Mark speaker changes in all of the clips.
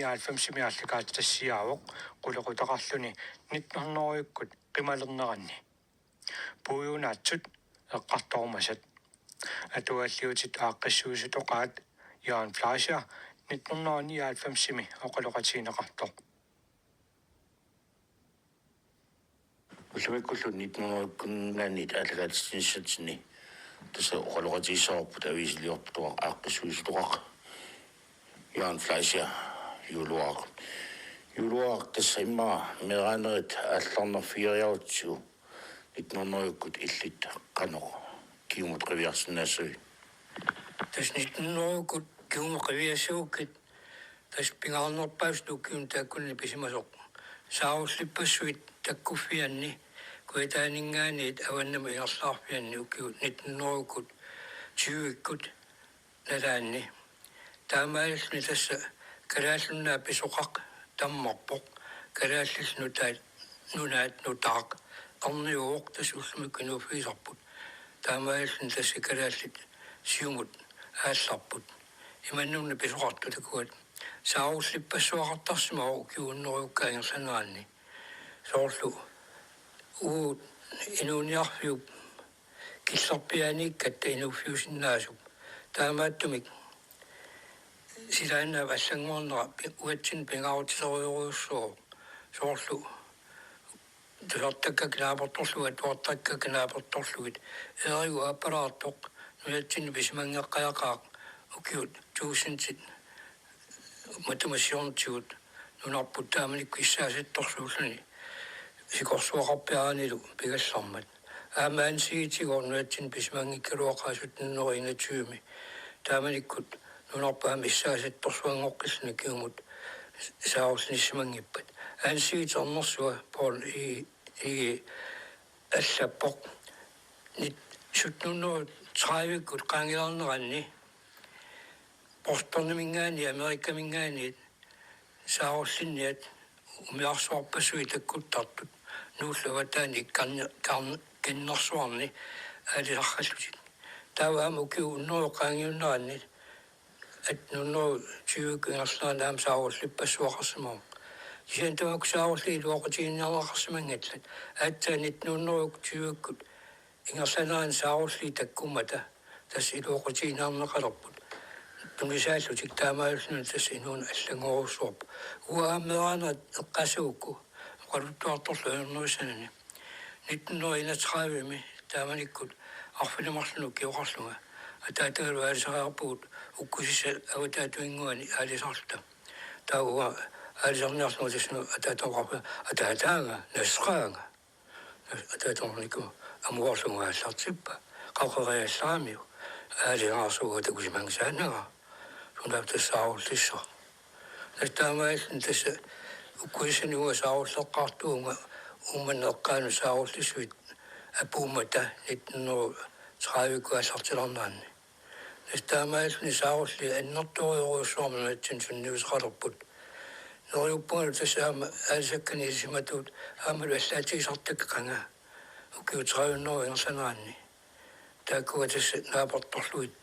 Speaker 1: 95 тассиаавоқ қулеқутақарлүни 1900-юккут қималернеранни пуюунаатсут эққарторумасат атуаллиутит ааққиссуусутоқаат Jørgen Fleischer 1999 оқалоқатиинеқартоқ
Speaker 2: усумиккуллу 1900-кунгаанит ааллагаатиссатсини таса оқалоқатииссаарпут ависилиортуақ ааққиссуусутоқақ Jørgen Fleischer юлуақ тасса имма мераанерит аалларнерфиариарутсуу 1900-юккут иллит қаноқ киумут қивиарсинаасуи
Speaker 3: тас 1900-юккут киумут қивиасууккит тас пингаарнерпаус туккиун тааккунни писимасоқ сааруслиппассуит таккуффианни куитаанингаанит аваннама ингерлаарфианни уккиут 1900-юккут 20-иккут налаанни таамааллни тасса калааллуннаа писоқақ таммарпоқ калааллиснутаат нунаат нутаақ арниуоқ тас уллумиккунуффиисарпут таамааллни тасса калааллит сиумут аалларпут иманнуна писоқарту такуат сааруслиппассуақартарсима укиуннерууккаангерсанаанни соорлу инуниарфиуп килларпианиккатта инуффиусиннаасуп таамааттумик силаанна вассангуарнера уатсин пингаартисериуруссоо соорлу тулартакка кнаапорторлугат туартакка кнааporторлугит эригу аппараартоқ нуатсин писимангеққаяқаақ укиут туусинтит матемасиорнтигут нунарпут тааманиккиссааситторсууллуни сикорсуақарпиаранилу пигаллармат аамаансигитигор нуатсин писимангиккалуақаасут 1920 тааманиккут нунарпаам иссааситторсуангоққиллуни киумут саарусниссимангиппат аансигитернерсуа пол и аллаппоқ нит 1730-кут qaangilаарneranni порторнамингаани америккамингаани сааруллинниат умиарсуарпассуи таккуттартут нууллаватаани киннерсуарни алисарраллутит тааваама укиуннеру qaangiunneranni атнуннеру 20-кингерслаанаам сааруллиппассуақарсимаа исентамак саарулли луоқатигинниарлақарсимангатлат аатсаа 1920-кут ингерсанаан саарулли таккумата тас илуоқатигинаарнеқалерпут тунисааллутик таамааллуна тас инуун аллагоорусуарп уаамераана эққасуукку оқалуттуарторлу ернерисанани 1931 тааманиккут арфинамарлуну киоқарлуга атаатагалу аалисариарпугут уккусиса аватаатуингуани аалисарлута тауа аалисарниарлуга тасну атаатоқарпа атаатаага насқаага атаатоқарнику амуарлуга ааллартиппа қаққариалларамиу аалисаарсуга такусимангсаанага сундаптассаарууллиссо настаамааллун тасса уккусинуга сааруллеққартуунга уманеққаану сааруллиссуит апуумата 1930-ку ааллартиларнаанни настаамааллуни саарулли аннерториоруссуармана атсин сунниусеқалерпут нориуппуна тассаама аалисаккани исиматуут аамалу аллаатигисартаккақанга укиутрааюннеру ингерсанаанни тааккуга тасса наапорторлуит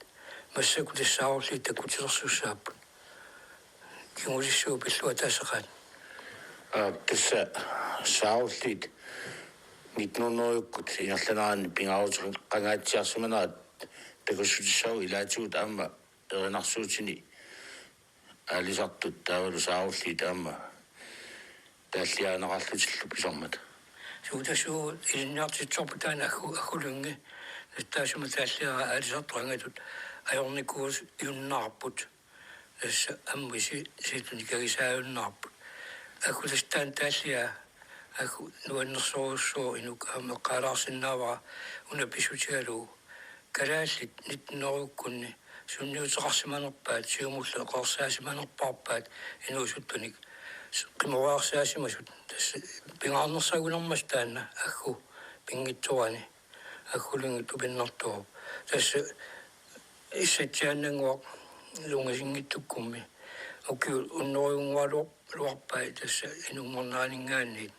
Speaker 3: массаку тассаарулли таккутилерсуссааппут кингулиссуу пиллуа таасеқаат
Speaker 2: тасса сааруллит 1900-юккут ингерланаани пингаарутер qangaatiarsimanerat такуссутиссау илаатигут аама эринарсуутини аалисартут таавалу саарулли таама тааллиаанеқарлутиллу писармат
Speaker 3: суутасуу илинниартитсорпутаана ахулунги таасума тааллиара аалисартуангатут ajornikuus юннаарпут асса аммиси ситуникагисааюннаарпут акуластаан тааллиа аку нуаннерсоруссоо инук аммеққалаарсиннаавара унаписутигалу калааллит 1900-кунни сунниутеқарсиманерпаат сиумулла эқарсаасиманерпаарпаат инуусуттуник қимориарсаасимасут тасса пингаарнерсагунэрмас таанна аггу пингитсуани аггулунги тупиннартуу тасса иссатсааннангуа лунгасингиттуккумми уки уннориунгуалу луарпай тасса инуммернаанингааниит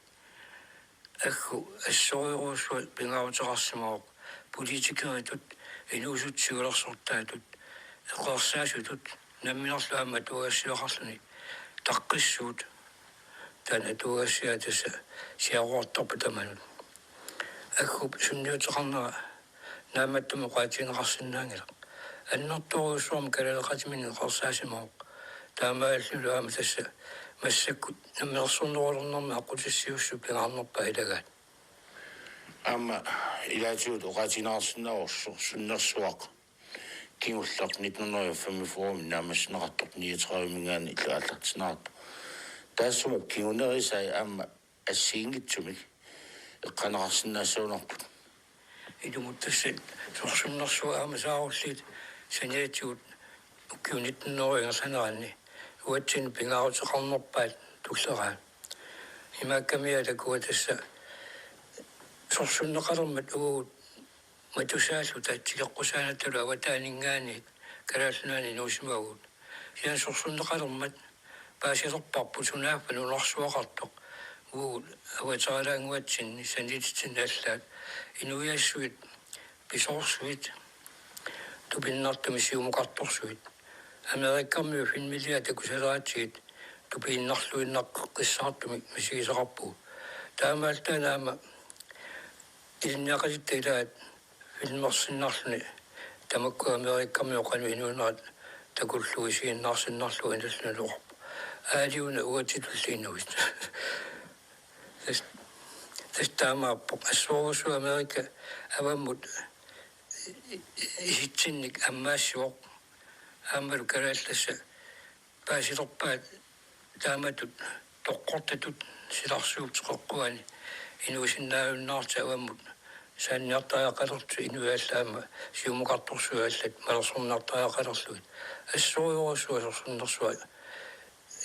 Speaker 3: аггу ассориуруссуа пингаарутеқарсимаоқ политикеритут инуусутсигулерсортаатут эқарсаасутут намминерлаама туассиоқарлуни taqqissuut tana tuasia tassa siaruartorputamanut akkup sunniuteqarnera naamattumu qaatiinaqarsinnaangila аннэрторуусуарма калалеқатимин қарсаасимаоқ таамааллулу аама тасса массаккут наммерсорнерулернэрма аққутиссиуссу пингаарнерпа илагаат
Speaker 2: амма илаатиут оқатинаарсинаорсо суннерсуақ кингуллақ 1945 наамаснеқартоқ 39 мингаани илааллартинаарт таассуму кингунерисай аама ассиингитсумик эққанеқарсинаасуунарпут
Speaker 3: идумут тасса сорсуннерсуа аама сааруллит саниатиут уккиунитнеруингасанаранни уатсин пингаарутеқарнерпаат туллераа имааккамиа такуа тасса сорсуннеқалермат уут матусаалу таатсилеққусаанаттулу аватаанингаани калааллунаани нуусимагут сиан сорсуннеқалермат паасилерпарпу сунааффа нунарсуақартоқ уут аватаалаангуатсинни санититсинааллаат инуиассуит писорсуит тупиннартуми сиумуқарторсуит америккармиу финмилиа такусалаатсигит тупииннарлуиннаққиссаартуми масигисеқарпу таамаалтаанаама илниақалиттаилаат филмерсиннарлуни тамакку америккармиу қану инуунерат такуллуи сииннаарсиннарлу иналлуналуқарпу аалиуна уатитуллииннуит тастаамааппо ассуорусу америка аваммут иситсинник аммаассуоқ аамалу калаалласса паасилерпаат тааматут тоққортатут силарсуутеқоққуани инуисиннаавиннаарта аваммут саанниартаақалерту инуааллаама сиумуқарторсуааллат малерсорнаартаақалерлуит ассуориорусуа сорсуннерсуа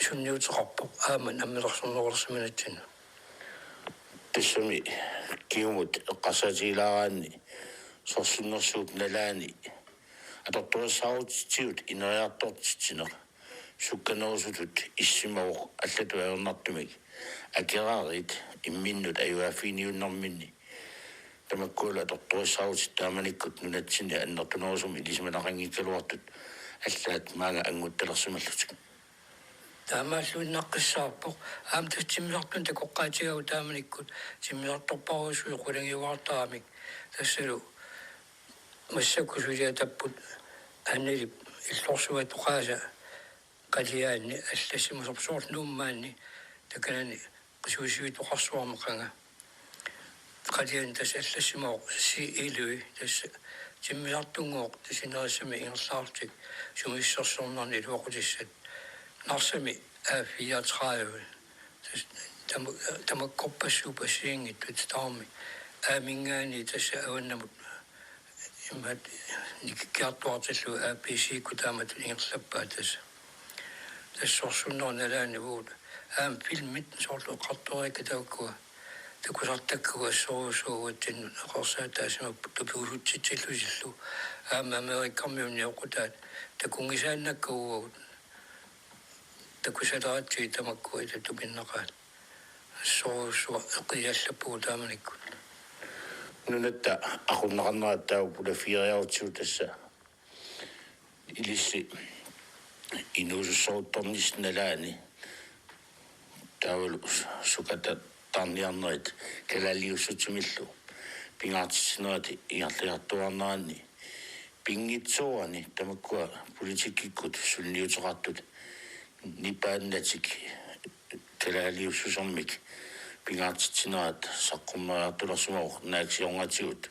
Speaker 3: сунниутеқарпоқ аама наммилерсорнерулерсиманатсину
Speaker 2: тассами киумут эққасаатилаараанни сорсуннерсуут налаани аторторсаутитсиут инериартортитсинер сукканерусутут иссимавоқ аллатуаернартумик акераарит имминнут аюафиниуннарминни тамаккула аторторсаутит тааманиккут нунатсини аннертунерусум илисманақангиккалуартут аллаат маага ангутталерсималлутик таамааллуиннаққиссаарпоқ аам тассимилартун такоққаатигау тааманиккут симмиарторпарусуи қулангиуартарамик тассалу массаккусулиа таппут аннилип иллорсуа тоқааса қалиаанни аллассимусорсуорл нууммаанни таканани qisuusui toqarsuarmeqanga qalian tas allassimaoq si ilui tas timmiartungoq tasinerassami ingerlaartik sumissorsornerni luoqutissat narsami A34 tas tamakkorpassuupasiingit taarmi aamingaani tassa avannamut immat nikkiartuartallu APC kutaamatut ingerlappaa tassorsunnernaalaani vuut аам филмит соорлу қартуарика тауккуа такусартаккуа соорусууатсин қорсаатаасима тупиулутситсиллусиллу аама америккармиунни оқутаат такунгисааннаккууагут такусалаатси тамаккуа татупиннақаат соорусуа эқиаллаппуу тааманикку нунатта ақуннақарнерат таупула фириаутсуу тасса илисси инуусуссоруттарнисналаани таавал суката тарниарнерит калалиуссутсумиллу пингаартиссинерати иарлиартуарнаанни пингитсуани тамаккуа политиккиккут сулниутеқартут нипааннатик калалиуссусармик пингаартиссинерат саққуммаартулерсумаоқ нааксиорнатигут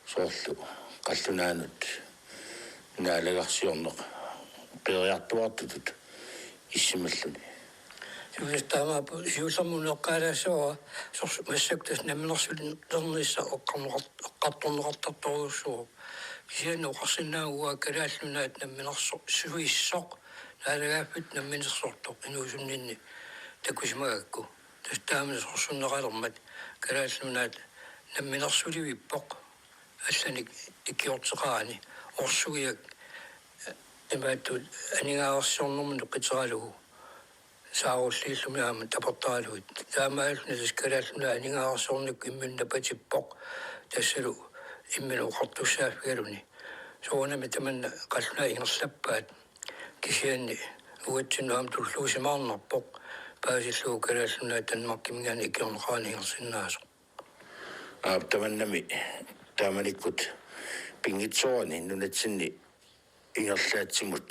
Speaker 2: соорлу қаллунаанут наалагарсиорнеқ периартуартутут иссималлуни
Speaker 3: юустаамаапу юусамунеққалаасуа сорс массактас намнерсулернисса оққарторнеқартарторуссуу кисиану оқарсинаагуа калааллунаат намминерсо суиссоқ наалагааффит намминерсортоқ инуусуннинни такусимагакку тастаамин сорсуннеқалермат калааллунаат намминерсуливиппоқ алланик иккиортеқарани орсугиак имааттут анигаарсиорнэрмун қитералугу сааруллииллумиаама тапертаалуит таамаалнис калааллуна анигаарсорник имминна патиппоқ тассалу иммину қартуссааффигалуни соонами таманна қаллуна ингерлаппаат кисианни уатсинуам туллуусимаарнарпоқ паасиллуу калааллунаа танмаккимигаани икиорнеқаанингерсиннаасо
Speaker 2: таманнами тааманиккут пингитсоорни нунатсинни ингерлаатсимут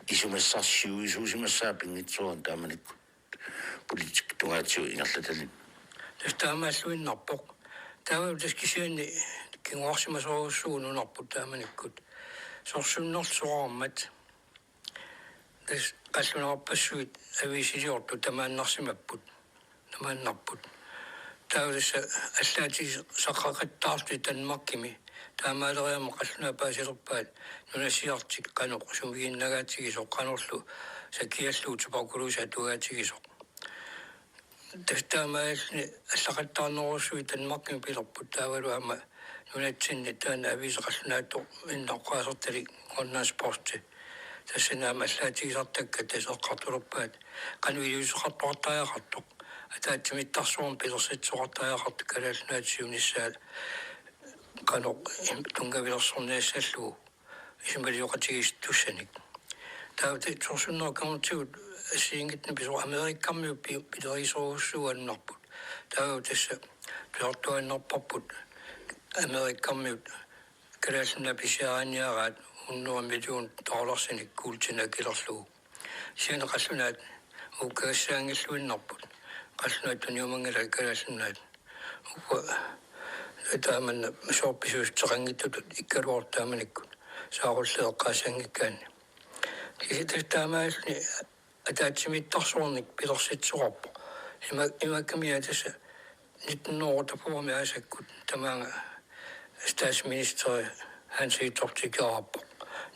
Speaker 2: исумассарсиуисуусимассаа пингитсоорн тааманиккут политик тугаатиу ингерлаталин
Speaker 3: тастаамааллуиннарпоқ таава таскисиани кингуарсимасоруссуунунарпут тааманиккут сорсуннерлсуараммат тас аллунарпассуит ависилиорту тамааннарсимаппут тамааннарпут таавса аллаати саққақаттаарти танмаккими таамаалериама қаллуна паасилерпаат нунасиартик каноқ сумигиннагаатигисоқ канорлу сакиаллуу тупакулуса тугаатигисоқ тастаамаални аллақаттаарнерусуи танмаккими пилерпут таавалуама нунатсинни таана ависеқаллунаатто иннаққаасертали коннааспорти тассинаама аллаатигисартакка тасеққартулерпаат кануилиусеқартуартааяқартоқ атаатсимиттарсуум пилерситсоқартааяқарту калааллунаатсиунissaат каноқ тунгавилерсорнаассаллуу исималиоқатигис туссаник таавти сорсуннеркамутигут ассиингитни писо америккармиу пилерисоруссуаннарпут таава тасса пилертуаннерпарпут америккармиут калааллуна писиааниараат $100 million куултина килерлуу сианеқаллунаат уккаассаангиллуиннарпут қаллунаат туниумангала калааллунаат ука тааманна соорписуустеқангиттутут иккалуартааманиккут сааруллеэққаасангиккаани киситаамаални атаатсимиттарсуорник пилерситсоқарпо имаккамиатаса 19-årtapåmi асаккут тамаага statsminister Hans Tortikarapo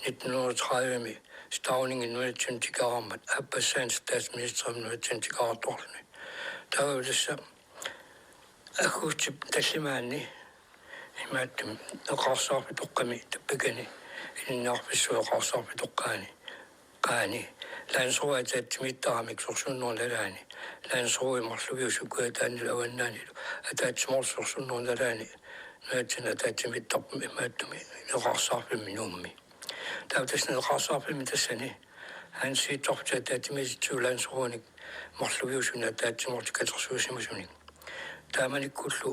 Speaker 3: 1930-ми ставningen нуатсин тикарамат аппасан statsminister нуатсин тикараторлни таавлисса ахуутип таллимаанни имааттум эқарсаарпи тоққами таппакани иннаарписсуэқарсаарпи тоққаани qaani laansuaataatimittaramik sorsunnuarnalaani laansuui marlugiusukkuataannilu avannaanilu ataatsimorsorsunnuarnalaani nuatsina ataatimittarpumi imaattumi eqarsaarpimmi nuummi taatasna eqarsaarpimmi tassani hansiittorpta ataatimititsu laansuunik marlugiusuna ataatsimorti katersuusimusunik taamanikkullu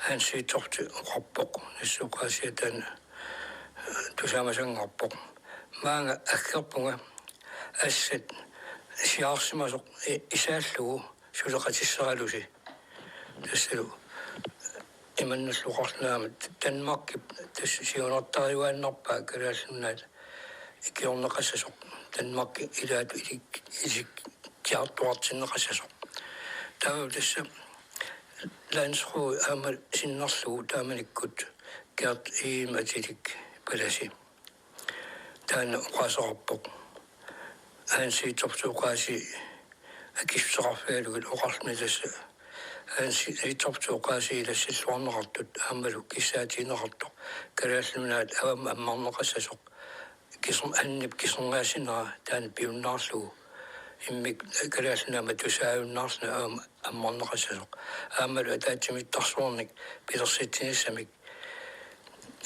Speaker 3: hansiittorpta qarpoq nassuqaasiataana tusaamasangqarpoq maanga akkerpunga assat siaarsimasoq isaallugu suleqatisseralusi tassalu imannalluqarnaamat tanmarkip tassiunertariuaannarpaa kalaallunaat ikiorneqassasoq tanmarki ilaatu isik kiartuartinneqassasoq taau tassa lansru amal sinnerlugu taamanikkut kiart iimatilik palasi таана оқасоқарпоқ аансиитторсуоқааси акиссеқарфаалугут оқарниласса аансиитторсуоқааси илассиллуарнеқартут аамалу киссаатинеқартоқ калааллунаат авама аммарнеқассасоқ кисерм аннип кисернгаасинера таана пиуннаарлугу иммик калааллунаама тусааюннаарлна аама аммарнеқассасоқ аамалу атаатсимиттарсуорник пилерситсиниссамик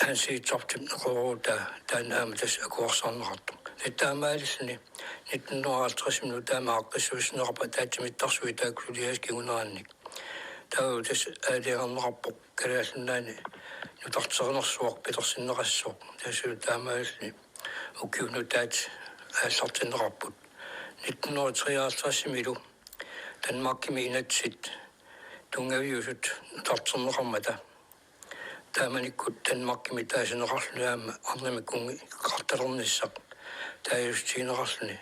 Speaker 3: hansiitsortip neqoruuta taanaama tas akuarsarneqartu taamaalisni 1950 minu taamaaqqissuusneqarpa taatimittarsui taakululias kigunerannik tau tas aaliarneqarpoq kalaallunaani nutarterenersuaq pilersinneqassuuq tasu taamaalisni ukkiunu taat aallartinneqarput 1953 milu tanmarkimi inatsit tungaviusut nutarterneqarmata тааманиккут танмаркими таасинеқарлунаама арнамиккунги қарталерниссақ таажустигинеқарлуни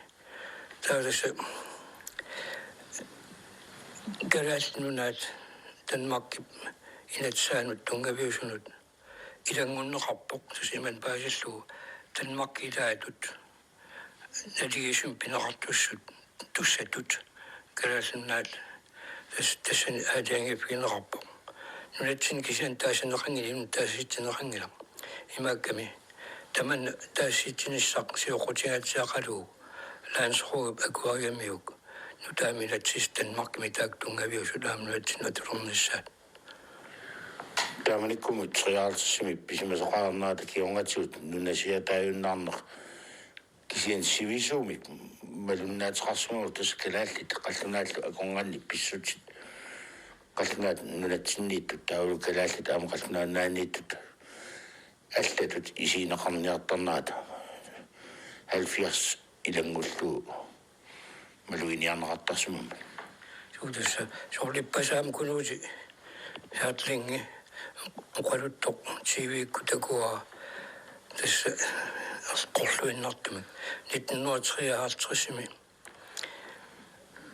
Speaker 3: тааласа галаалнунаат танмаркип инатсаанут тунгавиусунут илангуннеқарпоқ тусиман паасиллугу танмаркилаатут налигисум пинеқартуссут туссатут галаалнунаат тассани аалиангипгинеқарпоқ нунатсин кисиан таасинеқангили тааситтинеқангила имаакками таман тааситтиниссақ сиоқутигаатсиақалуу лаансрууп акуариамиук нутаамилатсис танмаркими таактунгавиусу таамнуатсин атулерниссаат
Speaker 2: тааманиккумут триаалсими писимасоқарнаата кионгатсуут нунасиатааюннаарнеқ кисиан сивисуумик малуннаатеқарсумагу таскалааллит қаллунааллу аконгани писсутит қаллунаат нунатсиннииттут таулу калааллит аама қаллунаанааннииттут аллатут исинеқарниартарнаата 70 илангуллу малуиниарнеқартарсумама
Speaker 3: суудасса сорлиппасаам кунуути хаатлинги оқалуттоқ тивикку такуа тасса qorsluinnartumik 1953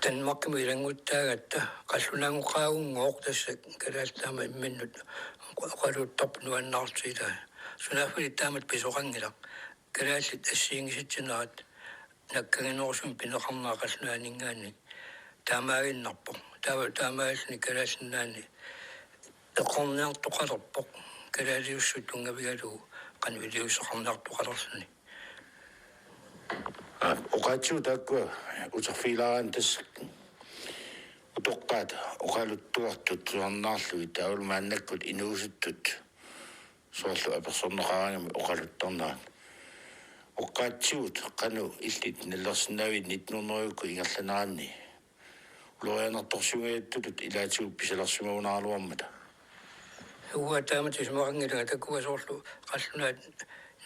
Speaker 3: Danmarkmi ilangуттаагатта qallunaanguqaagunngooq tassa kalaallaama imminnut qaluttarp nuannaartiila sunaafili taamat pisoqangila kalaallit assiingisitsineraat nakkagineorsum pineqarnaa qallunaaninggaanni taamaaginnarpoq taamaagalni kalaallinnaanni eqorniartoqalerpoq kalaaliussut tungavigalugu qanviliusaqarnaartoqalerluni
Speaker 2: Oqatiu takwa utarfiilaraan tas utoqqaat oqaluttuartut suarnaarlui taulmaannakkut inuusuttut soorlu apersorneqarangami oqaluttarnaat oqqaatsiut qanu illit nallersinnaavit 1900-ukku ingerlaneraanni ulorianertorsugayattutut ilaatigu pisalersumagunaaluarmata
Speaker 3: huwa taamat ismaqangilaga takua soorlu qallunaat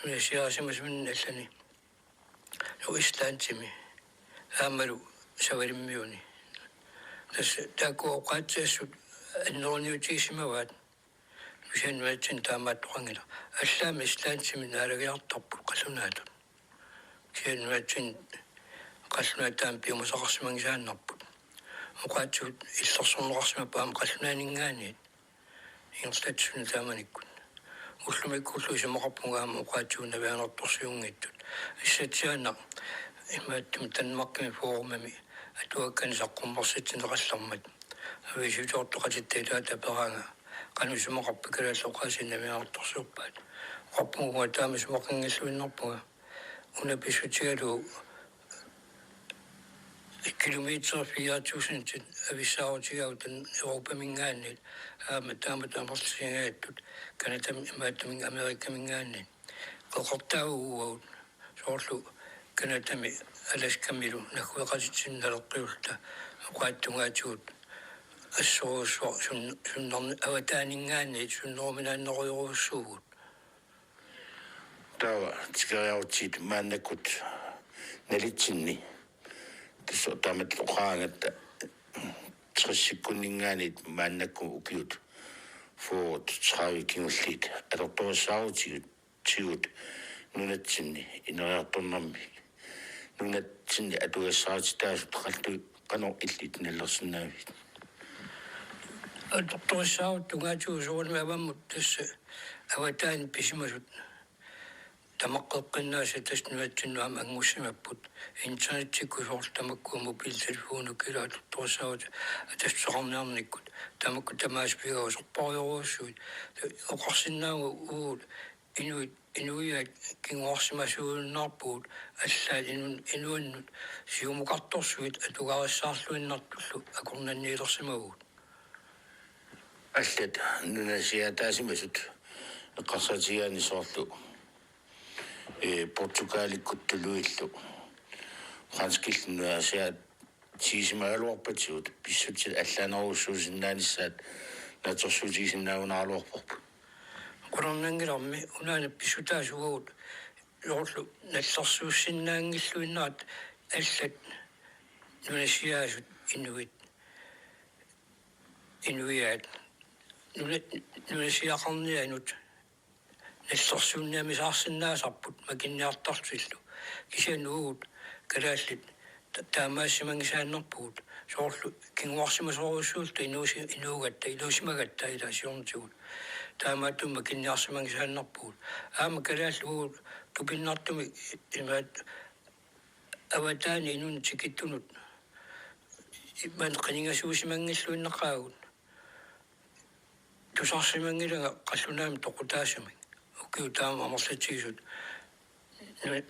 Speaker 3: nunasiaasimasmin allani Islantimi amalu sawarimmiuni tässä taku qatsessut annorniutiisimawaat nusannuatsin taamaattoqangila allaami Islantimi naalagiartarput qallunaatut kiannuatsin qallunaataam piumusaqarsimangisaannarput uqaatsut illersorneqarsima paam qallunaaningaaniit ingertatsuni taamanikkut ullumikkullu isamaqarpungaama uqaatsuunavianertorsiungiittut issatiana имааттум танмарками форумами атуаккани саққуммарситсинеқаллармат ависутоортоқатиттаилаата пераага канусумақарпа калааллоқаасиннамиарторсууппаат қарпугуа таамисумақингиллуиннарпуга унаписсутигалу километр 4000 ависсаавтигау тан европамингааннит аама таамат амерлсигааттут канатам имааттумин америкамингааннит қоқортаагууаут соорлу канатами аласкамилу накуеқаситсинналеққиулта уқааттунгаатигут ассоруссуа суннарни аватаанингаанни суннорминааннеруйоруссуугут
Speaker 2: тава тикариаутит мааннаккут налитсинни тасо таамат оқаангатта триссиккуннингаанит мааннакку укиут фоот трави кингуллит алерторсаутигут тигут нунатсинни инериарторнарми нунатсинни атуассаатитаасут қалту канор иллит наллерсинаавит
Speaker 3: алерторсаут тугаатигу соорми аваммут тасса аватаани писимасут тамаққеққиннааса таснуатсиннуам ангуссимаппут интернеттикку соорлтамакку мобилтелефону килаалерторсаут атассоқарниарниккут тамакку тамааспигау сорпариоруссуит оқарсиннааву уут инуиа кингуарсимасууннарпуут аллаат инуаннут сиумукарторсуит атугарассаарлуиннартуллу акорнанниилерсимагуут
Speaker 2: аллат нунасиатаасимасут эққарсатигаани соорлу португаликкуттулуиллу франскиллнуасиат тисимаалуарпатигут писсутит аллаанеруссуусиннааниссаат наторсуутисиннаагунааралуарпарпу
Speaker 3: Kuranangirami unaana pisutaasugut lorlu nallersuussinnaangilluinnaat allat nunasiaasut inuiaat nunasiaqarnianut nallersuunniamisaarsinnaasarput makinniartarsillu kisianuugut kalaallit taamaassimangisaannarpugut soorlu kinguarsimasoruussuulta inuugatta iluusimagatta ilaasiornitigut таамааттума кинниарсимангисааннарпуут аама калааллугут тупиннартуми имаат аватаани инун тикиттунут иман қанингасуусимангиллуиннеқаагут тусарсимангилага қаллунаами тоқутаасами укиу таама амерлатигисут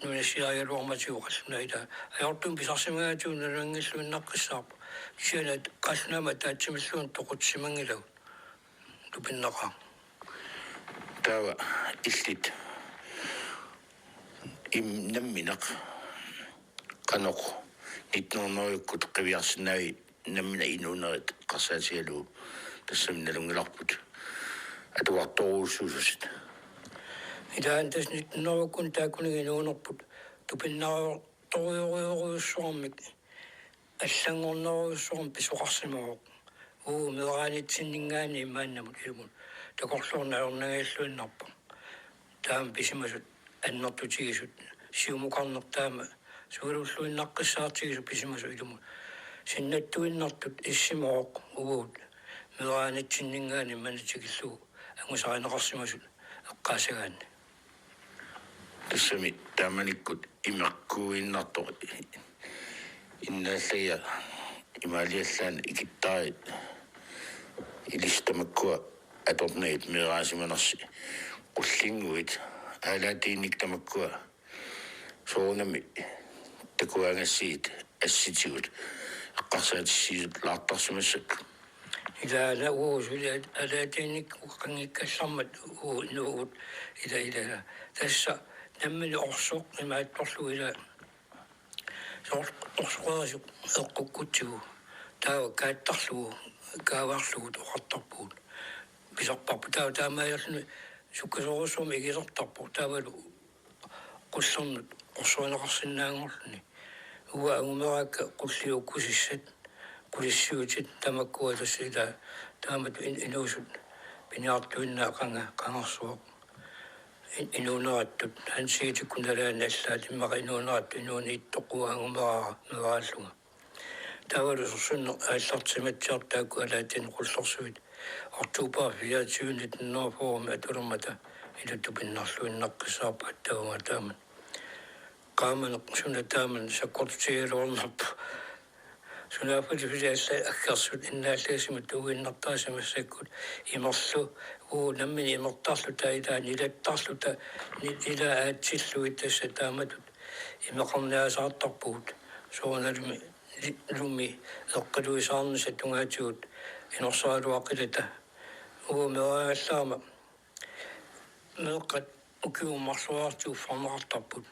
Speaker 3: нунасиариалуарматигу қаллунаита аёртум писарсимагаатигу налангиллуиннаққиссаарпу кисианат қаллунаама таатсимиллуун тоқутсимангилагу тупиннеқаа
Speaker 2: тава иллит им намминақ qanoq 1900-kut qiviarsinnaagi nammina inuunerit qarsaatialuu tassamnalungilarput atuartoruussuususit
Speaker 3: Idan tas nyt kun taakunigin uunarput tupinnarutoruyoriuruussuarmik аллангорнеруйуссуарм писоқарсимаоқ мераанитсиннингаани имааннамут илмун такорлуорнаернагааллуиннарпа таам писимасут аннертутигисут сиумукарнертаама сугалуллуиннаққиссаартигису писимасу илмун синнаттуиннартут иссимаоқ угуут мераанитсиннингаани манатигиллугу ангусаринеқарсимасут эққаасагаанни
Speaker 2: тассами тааманиккут имеркуиннартор иннааллая имаалиаллаан икиттари илистамаккуа аторнеит мераасиманерси qullinguit аалаатиинник тамаккуа соонами такуангассиит асситигут эққарсаатиссиит лаартарсимассак
Speaker 3: إذا وجد ألاتينك وقنيك صمد ونود إذا تسا نمني أرسق لما يتصلوا إلى أرسقاش القكتشو تاو كات تصلوا كاوارسوا تخطبون بيزقطب تاو ما يسن شو كزوسهم يجي يزقطبوا تاو قصن قصنا قصنا نقصني هو مراك قصي وكوسيشت كل السيوجد تمكوا تسيدا تامت إنوجد بنياتنا قنا صوب إنونات هنسيت كنا لا نسلات ما إنونات إنوني تقوى وما نغالوا تاول سن أسلط سمت شرطة ولا تنقل صوت أرتوبا فيها سيونة النافو ما ترمتا إذا تبين نصلو النقص حتى وما تامن قام نقصنا تامن سكرت سير والنب سنافل في أكثر الناس لازم تقول النطاس مسكون يمصلوا ونمن يمتصلوا تايدا إلى تصلوا تا إلى أتسلوا التسدامات يمقمنا زاد طبود سواء رمي القدو صان ستون هجود إن صار واقدته وما سام ملقت وكيو مصوات وفما طبود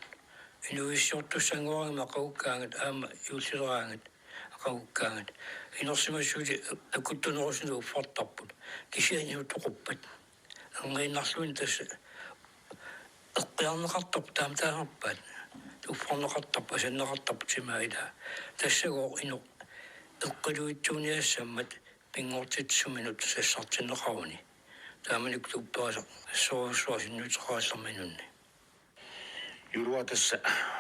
Speaker 3: إنه يشوتو سنوار ما قو كانت أما يوسرانت قو كانت إن صما شوجي كنت نوصل فطبود كشيء يتقبل غير نصلون تس القيام نخطب تام تهبل وفرنا خطب عشان نخطب جماعة تسقو إنه القدو الدنيا سمت بنغطت سمنو تسسات النخوني تامن يكتب بازا سوا إنه تخاص منوني
Speaker 2: يروات الساعة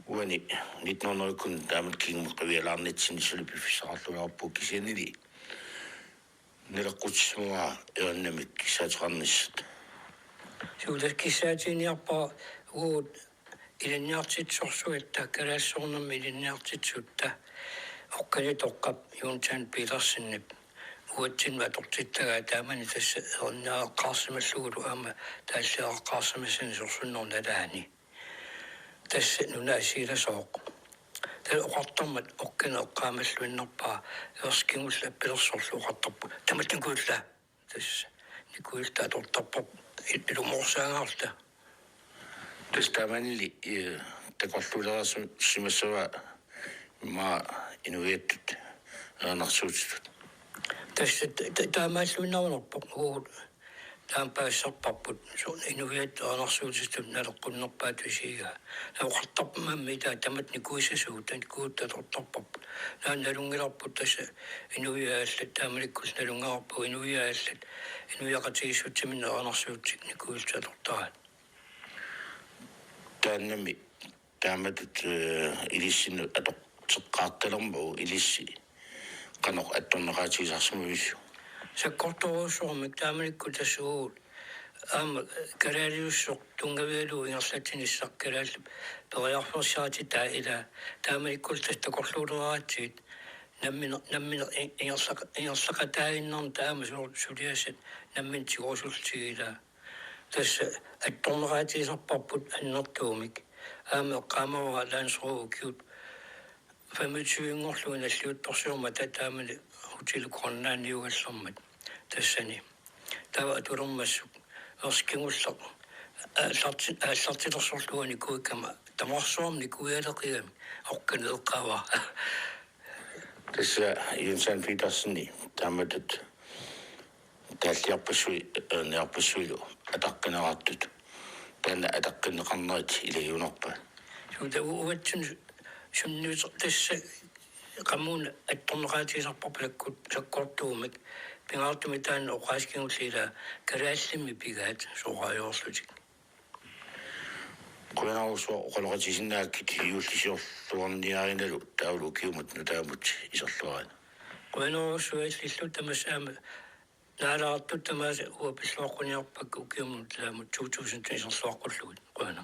Speaker 2: واني نتنونو يكون دامن كين مقوية لعنة سنسلبي في ساعة لابو كيسيني لي نلقوت سموا إغنمك كيسات غنشت
Speaker 3: شو ذا كيساتين يابا وود إلى نيارتيت سوسويتا كراسونا من نيارتيت سوتا أوكالي توقب يونتان بيلاس النب واتين ما توقتيتا دامن تس قاسم السود وأما تس قاسم السنسور سنون داني تس نناسي لسوق تلقطمت أوكنا قامس للنبا يسكن ولا بيلصص وقطب تمت نقول لا تس نقول تا توقطب الأمور سهلة
Speaker 2: تستعمل لي تقول له سمسوا ما إنويت نقصوش
Speaker 3: تس تامس لنا ونبا تام باس بابود شو إنويت نقصوش تبنا لقول نبا تشيها لو خطب ما ميدا تمت نقوش سو تنقول تطبب لا نلون ربو تس إنويا أسلت تامر كوس نلون ربو إنويا أسلت إنويا قد يسوي تمنا نقصوش نقول تطبب
Speaker 2: تانمي تامت إليسين أدق تقاتلهم بو إليسي كانوا أتونغاتي زاسمويشو
Speaker 3: سكرتو شو مكتامل كنت سؤول كراريو سوق تونغبيلو ينصتني السكرات بغير فرصاتي تائلة تامل كنت تقولو رواتي نمن ينصق تاين نم تام سورياسد نمن تيوشل تيلا تس التونغاتي زبابود النطومك قاموا لانسرو كيوت فمتشوي نغلو نسليوت بصير متى تامل هوتيل كوناني وغسلمت تسني توا ترمس أسكن وسط أسلطي تصلوني كوي كما тамарсуарни куяалеқигами оқканеэққава
Speaker 2: tässä Jensson Petersoni tamatut таллиарпассуи неарпассуилу атаққинерааттут таана атаққинеқарнерит илаюнарпа
Speaker 3: суда уатсун сунниус тасса qammuun attorneqaatigisarparpalakku sakkortuumik pingaartumi taanna oqaaskingulliila kalaallimi pigaat soqaajorlutik
Speaker 2: qulanarusuo oqaloqatisinnaakit iullisiorluarniarinalu taulu kiumut nutaamut iserluarana
Speaker 3: qulanarusuallillu tamassaama naalaartut tamaasa uapilluaqquniarpakku kiumut laamut 2000 iserluaqqullugut qulana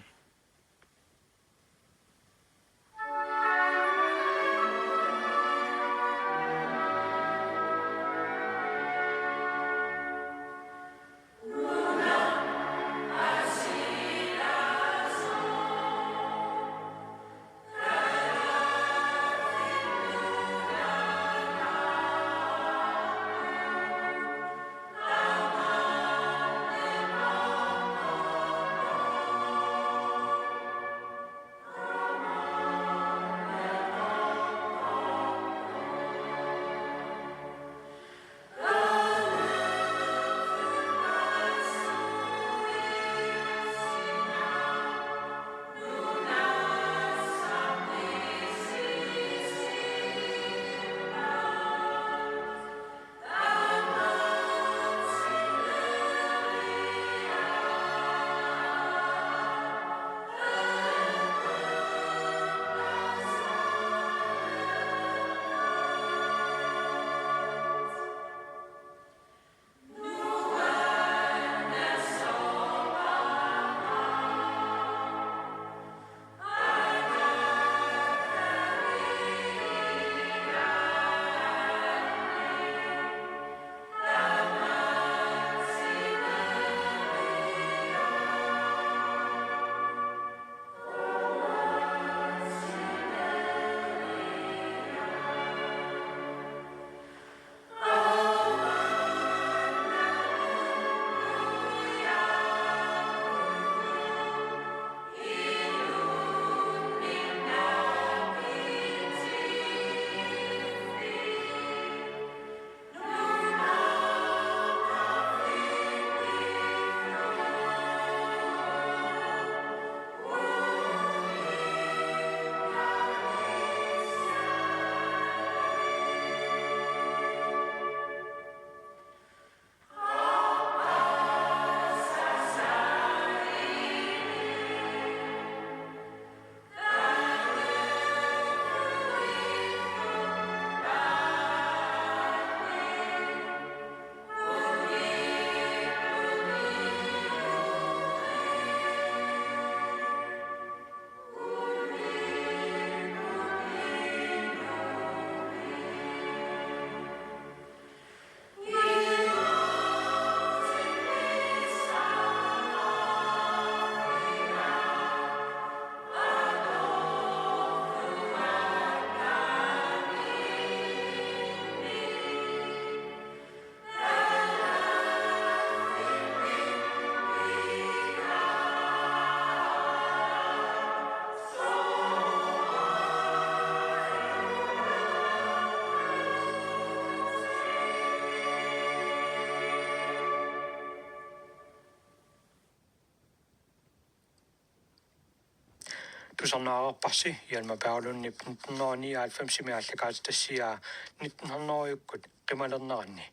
Speaker 1: тусарнаарпарси ялма паулуннип 1999 миаллакаат тассиаа 1900-юккут qimалернеранни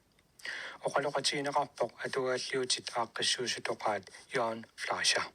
Speaker 1: оқалоқатигинеқарпоқ атугааллиутит ааққиссуусутоқаат Johan Fleischer